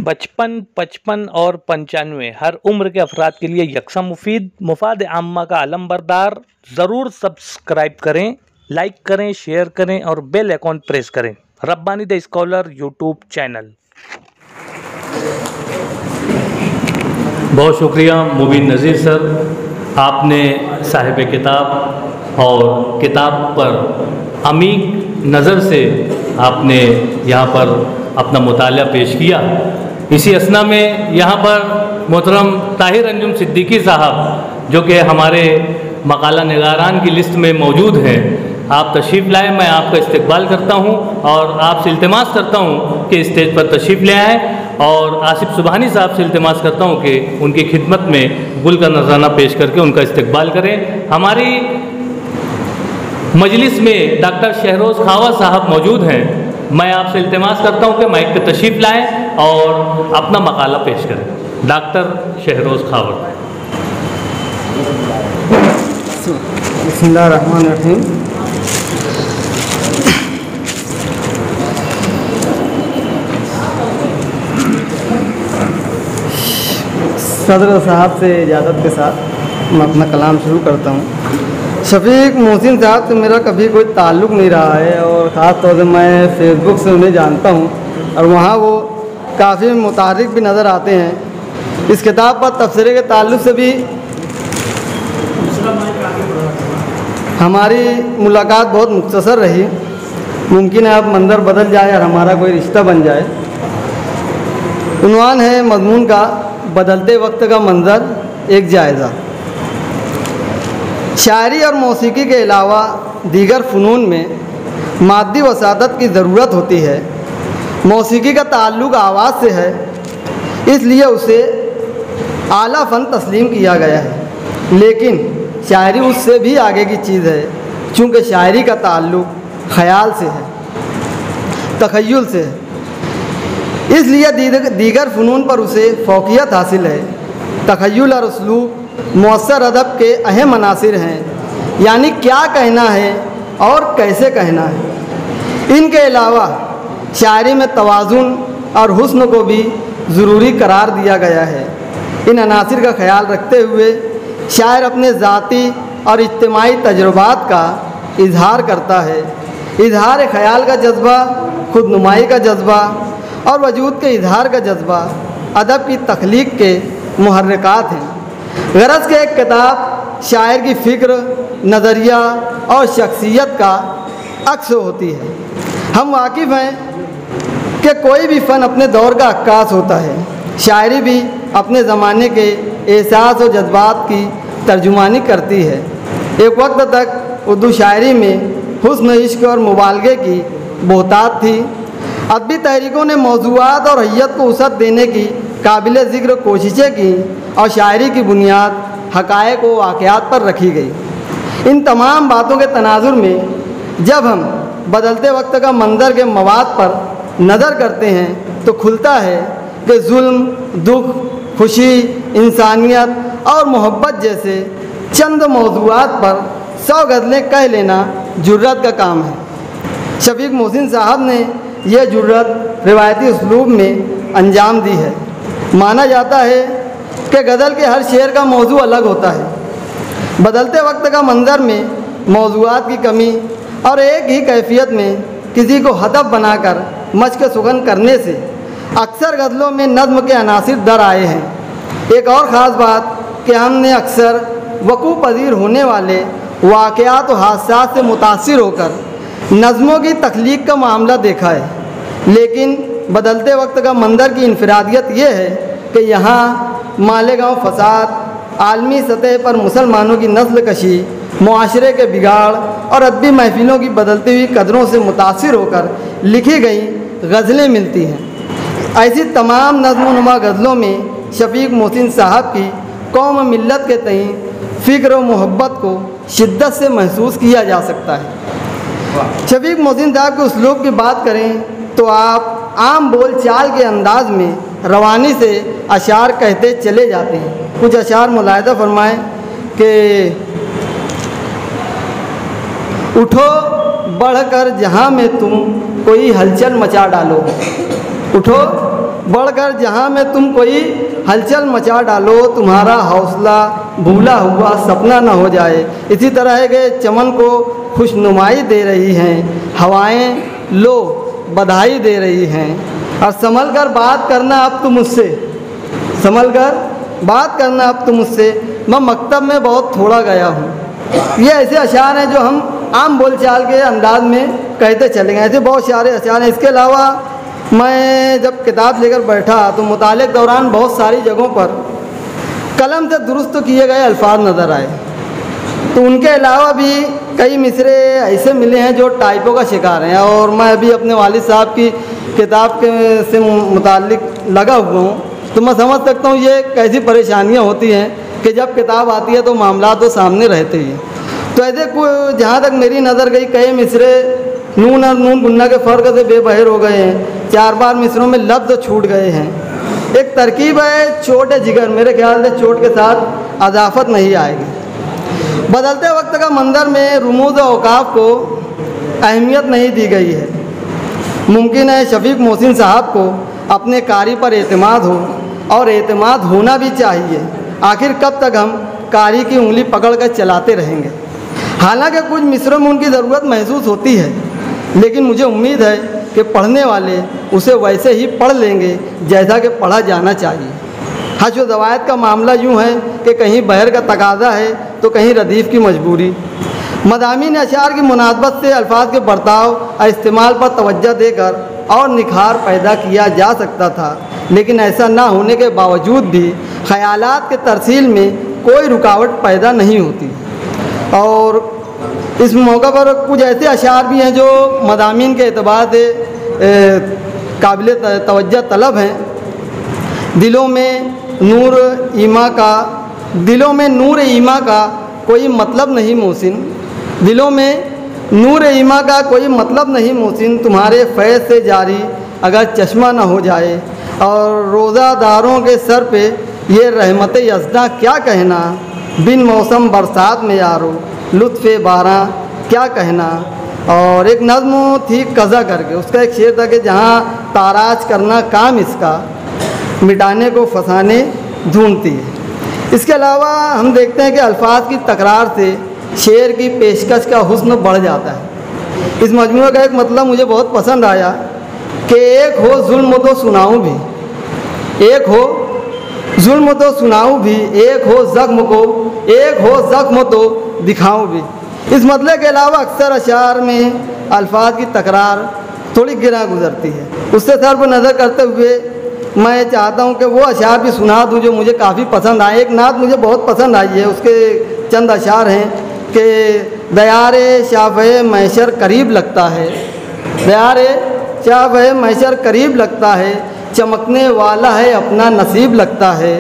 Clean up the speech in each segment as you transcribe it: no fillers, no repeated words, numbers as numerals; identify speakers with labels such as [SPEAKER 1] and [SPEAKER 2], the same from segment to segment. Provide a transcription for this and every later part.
[SPEAKER 1] 55, 55 और 95 हर उम्र के अफराद के लिए यकसा मुफीद, मुफाद आम्मा का आलम बरदार। ज़रूर सब्सक्राइब करें, लाइक करें, शेयर करें और बेल आइकॉन प्रेस करें। Rabbani the scholar YouTube channel.
[SPEAKER 2] बहुत शुक्रिया मुबीन नज़ीर सर, आपने साहिब किताब और किताब पर अमीक नज़र से आपने यहाँ पर अपना मुताला पेश किया। इसी असना में यहाँ पर मोहतरम ताहिर अंजुम सिद्दीकी साहब जो कि हमारे मकाला निगारान की लिस्ट में मौजूद हैं, आप तशरीफ़ लाएँ। मैं आपका इस्तकबाल करता हूँ और आपसे इल्तिमास करता हूँ कि स्टेज पर तशरीफ़ ले आएँ। और आसिफ सुबहानी साहब से इल्तिमास करता हूँ कि उनकी खिदमत में गुल का नजराना पेश करके उनका इस्तकबाल करें। हमारी मजलिस में डॉक्टर शहरोज़ खावा साहब मौजूद हैं। मैं आपसे इल्तिमास करता हूँ कि माइक पे तशरीफ़ लाएँ और अपना मकाला पेश करें। डॉक्टर शहरोज़ खावा।
[SPEAKER 3] बिस्मिल्लाहिर्रहमानिर्रहीम। सदर साहब से इजाज़त के साथ मैं अपना कलाम शुरू करता हूँ। शफीक मोहसिन साहब से मेरा कभी कोई ताल्लुक़ नहीं रहा है और ख़ास तौर से मैं फ़ेसबुक से उन्हें जानता हूँ और वहाँ वो काफ़ी मुतारिक भी नज़र आते हैं। इस किताब पर तफसीर के ताल्लुक़ से भी हमारी मुलाकात बहुत मुख्तसर रही। मुमकिन है अब मंज़र बदल जाए और हमारा कोई रिश्ता बन जाए। उन्वान है मज़मून का बदलते वक्त का मंज़र एक जायज़ा। शायरी और मौसीकी के अलावा दीगर फ़नून में मादी वसादत की ज़रूरत होती है। मौसीकी का ताल्लुक़ आवाज़ से है, इसलिए उसे आला फ़न तस्लीम किया गया है। लेकिन शायरी उससे भी आगे की चीज़ है, चूँकि शायरी का ताल्लुक़ ख़याल से है, तख़य्युल से है, इसलिए दीगर फ़नून पर उसे फ़ौक़ियत हासिल है। तख़य्युल और उसलूब मुअस्सर अदब के अहम अनासिर हैं, यानी क्या कहना है और कैसे कहना है। इनके अलावा शायरी में तवाज़ुन और हुस्न को भी ज़रूरी करार दिया गया है। इन अनासिर का ख्याल रखते हुए शायर अपने ज़ाती और इज्तिमाई तजुर्बात का इजहार करता है। इजहार ख़याल का जज्बा, खुद नुमाई का जज्बा और वजूद के इजहार का जज्बा अदब की तख्लीक के मुहर्रिकात हैं। गरज के एक किताब शायर की फ़िक्र, नज़रिया और शख्सियत का अक्स होती है। हम वाकिफ़ हैं कि कोई भी फ़न अपने दौर का अक्कास होता है। शायरी भी अपने ज़माने के एहसास और जज्बात की तर्जुमानी करती है। एक वक्त तक उर्दू शायरी में हुस्न, इश्क और मुबालगे की बोहतात थी। अदबी तहरीकों ने मौज़ूआत और हैयत को वसअत देने की काबिल ज़िक्र कोशिशें की और शायरी की बुनियाद हक़ाइक़ व वाक़यात पर रखी गई। इन तमाम बातों के तनाजुर में जब हम बदलते वक्त का मंज़र के मवाद पर नज़र करते हैं तो खुलता है कि जुल्म, दुख, खुशी, इंसानियत और मोहब्बत जैसे चंद मौज़ूआत पर 100 गज़लें कह लेना जुर्रत का काम है। शफीक मोहसिन साहब ने यह जुर्रत रिवायती उसलूब में अंजाम दी है। माना जाता है कि गज़ल के हर शेर का मौजू अलग होता है। बदलते वक्त का मंज़र में मौजूआत की कमी और एक ही कैफियत में किसी को हदफ बनाकर मश्क सुगन करने से अक्सर गज़लों में नज़्म के अनासिर दर आए हैं। एक और ख़ास बात कि हमने अक्सर वक़ूअ पज़ीर होने वाले वाक़यात और हादसात से मुतासिर होकर नज़्मों की तख्लीक का मामला देखा है। लेकिन बदलते वक्त का मंज़र की इनफरादियत यह है कि यहाँ मालेगांव फसाद, आलमी सतह पर मुसलमानों की नस्ल कशी, मुआशरे के बिगाड़ और अदबी महफिलों की बदलती हुई कदरों से मुतासिर होकर लिखी गई गज़लें मिलती हैं। ऐसी तमाम नज़्म-नुमा गज़लों में शफीक मोहसिन साहब की कौम मिल्लत के तईं फ़िक्र व मोहब्बत को शिद्दत से महसूस किया जा सकता है। शफीक मोहसिन साहब के उसलूब की बात करें तो आप आम बोल चाल के अंदाज में रवानी से अशार कहते चले जाते हैं। कुछ अशार मुलाहिज़ा फरमाएँ कि उठो बढ़कर जहाँ में तुम कोई हलचल मचा डालो, उठो बढ़कर जहाँ में तुम कोई हलचल मचा डालो, तुम्हारा हौसला भूला हुआ सपना न हो जाए। इसी तरह के चमन को खुशनुमाई दे रही हैं हवाएं, लो बधाई दे रही हैं। और संभल कर बात करना अब तुम मुझसे, संभल कर बात करना अब तुम मुझसे, मैं मकतब में बहुत थोड़ा गया हूँ। ये ऐसे अशार हैं जो हम आम बोलचाल के अंदाज में कहते चलेंगे। ऐसे बहुत सारे अशार हैं। इसके अलावा मैं जब किताब लेकर बैठा तो मुताले के दौरान बहुत सारी जगहों पर कलम से दुरुस्त किए गए अल्फाज नज़र आए। तो उनके अलावा भी कई मिसरे ऐसे मिले हैं जो टाइपों का शिकार हैं। और मैं अभी अपने वालिद साहब की किताब के से मुताल्लिक लगा हुआ हूँ, तो मैं समझ सकता हूँ ये कैसी परेशानियाँ होती हैं कि जब किताब आती है तो मामला तो सामने रहते ही। तो ऐसे जहाँ तक मेरी नज़र गई, कई मिसरे नून और नून गुन्ना के फ़र्क से बेबहर हो गए हैं। 4 बार मिसरों में लफ्ज़ छूट गए हैं। एक तरकीब है चोट जिगर, मेरे ख्याल से चोट के साथ अज़ाफ़त नहीं आएगी। बदलते वक्त का मंजर में रुमूज़ औकाफ को अहमियत नहीं दी गई है। मुमकिन है शफीक मोहसिन साहब को अपने कारी पर एतमाद हो, और एतमाद होना भी चाहिए। आखिर कब तक हम कारी की उंगली पकड़ कर चलाते रहेंगे। हालांकि कुछ मिसरों में उनकी ज़रूरत महसूस होती है, लेकिन मुझे उम्मीद है कि पढ़ने वाले उसे वैसे ही पढ़ लेंगे जैसा कि पढ़ा जाना चाहिए। हज व ज़वायद का मामला यूँ है कि कहीं बहर का तकाज़ा है तो कहीं रदीफ़ की मजबूरी। मज़ामीन अशार की मुनासबत से अल्फाज के बर्ताव और इस्तेमाल पर तवज्जो देकर और निखार पैदा किया जा सकता था, लेकिन ऐसा ना होने के बावजूद भी ख़यालात के तरसील में कोई रुकावट पैदा नहीं होती। और इस मौका पर कुछ ऐसे अशार भी हैं जो मज़ामीन के एतबार से काबिल तवज्जो तलब हैं। दिलों में नूर ईमा का कोई मतलब नहीं मोहसिन, दिलों में नूर ईमा का कोई मतलब नहीं मोहसिन, तुम्हारे फैज़ से जारी अगर चश्मा न हो जाए। और रोज़ादारों के सर पे ये रहमत यज़दा क्या कहना, बिन मौसम बरसात में यारो लुत्फ़े बारां क्या कहना। और एक नज़्म थी कज़ा करके, उसका एक शेर था कि जहाँ ताराज करना काम इसका, मिटाने को फसाने ढूंढती है। इसके अलावा हम देखते हैं कि अल्फाज की तकरार से शेर की पेशकश का हुस्न बढ़ जाता है। इस मजमूए का एक मतलब मुझे बहुत पसंद आया कि एक हो जुल्म तो सुनाऊं भी, एक हो जुल्म तो सुनाऊं भी, एक हो ज़ख्म तो दिखाऊं भी। इस मतलब के अलावा अक्सर अशार में अल्फाज की तकरार थोड़ी गिरा गुजरती है। उससे सर्फ नज़र करते हुए मैं चाहता हूं कि वो अशार भी सुना दूं जो मुझे काफ़ी पसंद आए। एक नात मुझे बहुत पसंद आई है, उसके चंद अशार हैं कि दयारे शाफ़े मैशर करीब लगता है, दयारे शाफ़े मैशर करीब लगता है, चमकने वाला है अपना नसीब लगता है।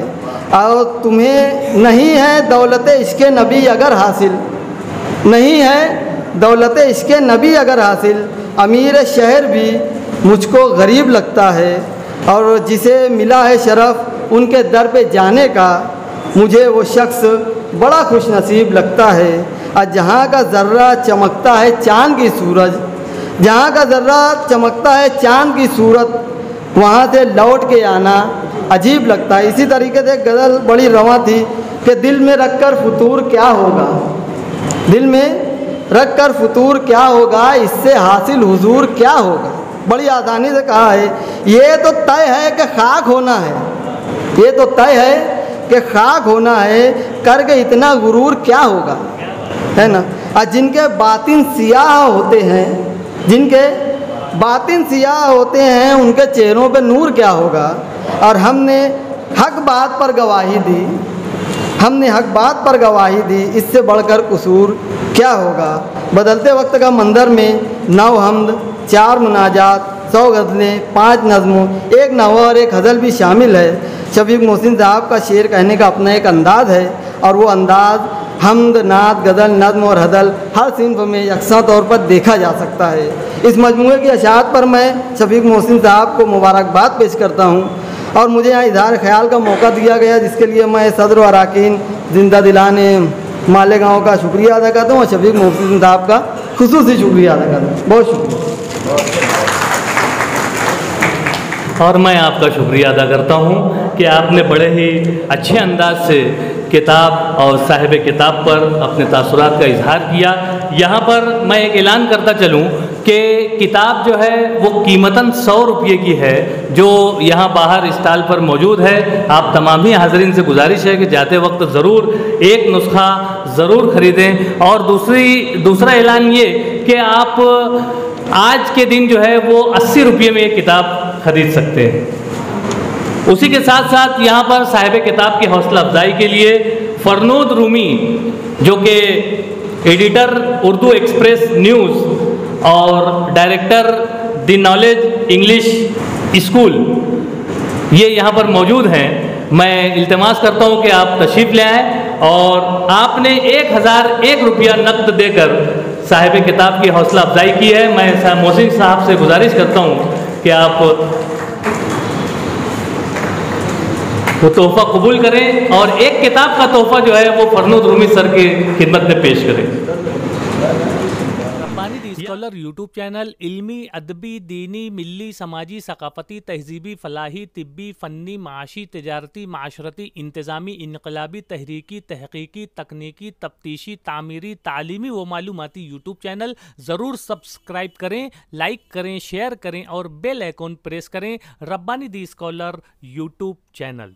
[SPEAKER 3] और तुम्हें नहीं है दौलत इश्क़ नबी अगर हासिल, नहीं है दौलत इश्क़ नबी अगर हासिल, अमीर शहर भी मुझको गरीब लगता है। और जिसे मिला है शरफ़ उनके दर पे जाने का, मुझे वो शख्स बड़ा खुश नसीब लगता है। और जहाँ का ज़र्रा चमकता है चाँद की सूरज, जहाँ का ज़र्रा चमकता है चाँद की सूरत, वहाँ से लौट के आना अजीब लगता है। इसी तरीके से गज़ल बड़ी रवां थी कि दिल में रख कर फतूर क्या होगा, दिल में रख कर फतूर क्या होगा, इससे हासिल हुजूर क्या होगा। बड़ी आसानी से कहा है। ये तो तय है कि खाक होना है, ये तो तय है कि खाक होना है, करके इतना गुरूर क्या होगा, है ना। और जिनके बातिन सियाह होते हैं, जिनके बातिन सियाह होते हैं, उनके चेहरों पे नूर क्या होगा। और हमने हक बात पर गवाही दी, हमने हक बात पर गवाही दी, इससे बढ़कर कसूर क्या होगा। बदलते वक्त का मंजर में 9 हम्द, 4 मुनाजात, 100 गज़लें, 5 नज़्मों, 1 नवा और 1 गज़ल भी शामिल है। शफीक मोहसिन साहब का शेर कहने का अपना एक अंदाज़ है, और वो अंदाज़ हम्द, नात, गज़ल, नज़्म और हज़ल हर सिंफ में यकसा तौर पर देखा जा सकता है। इस मजमूए की अशात पर मैं शफीक मोहसिन साहब को मुबारकबाद पेश करता हूँ, और मुझे यहाँ इज़हार ख़याल का मौका दिया गया, जिसके लिए मैं सदर व अराकीन जिंदा दिलाने मालेगांव का शुक्रिया अदा करता हूँ, और शफीक मोहसिन साहब का खुसूसी शुक्रिया अदा करता हूँ। बहुत शुक्रिया।
[SPEAKER 2] और मैं आपका शुक्रिया अदा करता हूँ कि आपने बड़े ही अच्छे अंदाज से किताब और साहिब किताब पर अपने तासुरात का इजहार किया। यहाँ पर मैं एक ऐलान करता चलूँ कि किताब जो है वो कीमतन 100 रुपये की है, जो यहाँ बाहर स्टॉल पर मौजूद है। आप तमाम ही हाज़रीन से गुजारिश है कि जाते वक्त ज़रूर एक नुस्खा ज़रूर ख़रीदें। और दूसरा ऐलान ये कि आप आज के दिन जो है वो 80 रुपये में एक किताब ख़रीद सकते हैं। उसी के साथ साथ यहाँ पर साहिब किताब की हौसला अफजाई के लिए फरनूद रूमी, जो कि एडिटर उर्दू एक्सप्रेस न्यूज़ और director the knowledge English school, ये यहाँ पर मौजूद हैं। मैं इल्तिमास करता हूँ कि आप तशरीफ़ ले आएँ और आपने 1001 रुपया नकद देकर साहिब किताब की हौसला अफजाई की है। मैं मोहसिन साहब से गुजारिश करता हूँ कि आप वो तोहफ़ा कबूल करें और एक किताब का तोहफ़ा जो है वो फरनूद रूमी सर की खिदमत में पेश करें।
[SPEAKER 1] रब्बानी दी स्कॉलर यूट्यूब चैनल इल्मी, अदबी, दीनी, मिल्ली, समाजी, सकाफ़ती, तहजीबी, फ़लाही, तिब्बी, फ़न्नी, माशी, तिजारती, माशरती, इंतज़ामी, इनकलाबी, तहरीकी, तहक़ीक़ी, तकनीकी, तफ्तीशी, तामीरी, तालीमी व मालूमाती यूट्यूब चैनल ज़रूर सब्सक्राइब करें, लाइक करें, शेयर करें और बेल आइकॉन प्रेस करें। रब्बानी दी स्कॉलर यूट्यूब चैनल।